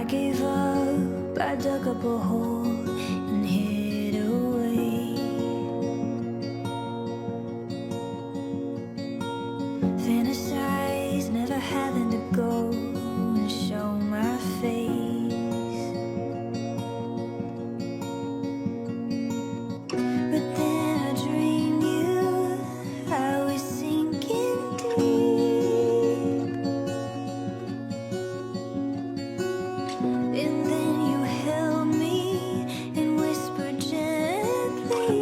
I gave up, I dug up a hole and hid away. Fantasize never having to go and show my face. But then I dreamed I was sinking deep, and then you held me and whispered gently,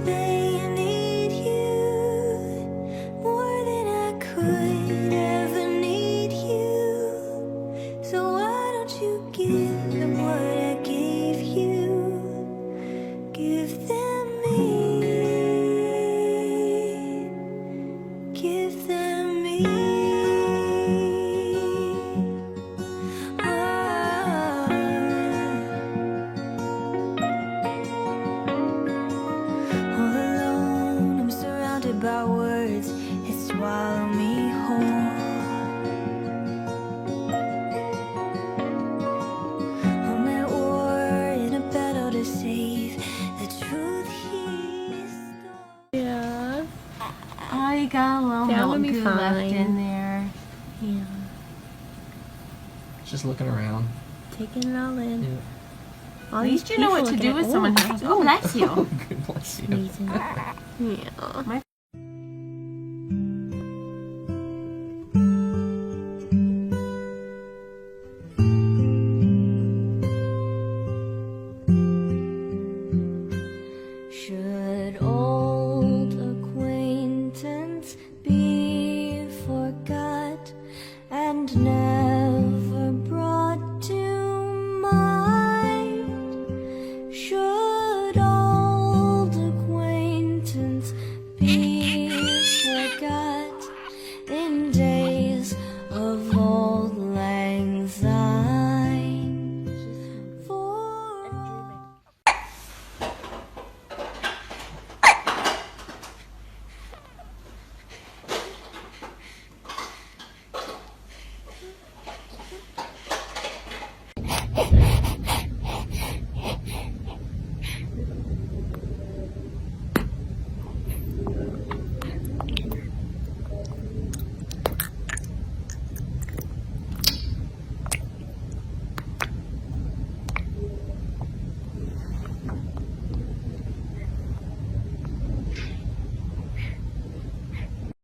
they need you more than I could ever need you. So why don't you give them what I gave you? Give them me. Give them me. All alone, I'm surrounded by words that swallow me whole. I'm at war in a battle to save the truth he stole. Yeah. Oh, you got a little That milk would be goo left fine. in there. Yeah. Just looking around. Taking it all in. Yeah. All At these least you know what people to do looking with at- someone Ooh, else. Oh, bless you. Good bless you. Sneezing. Yeah. My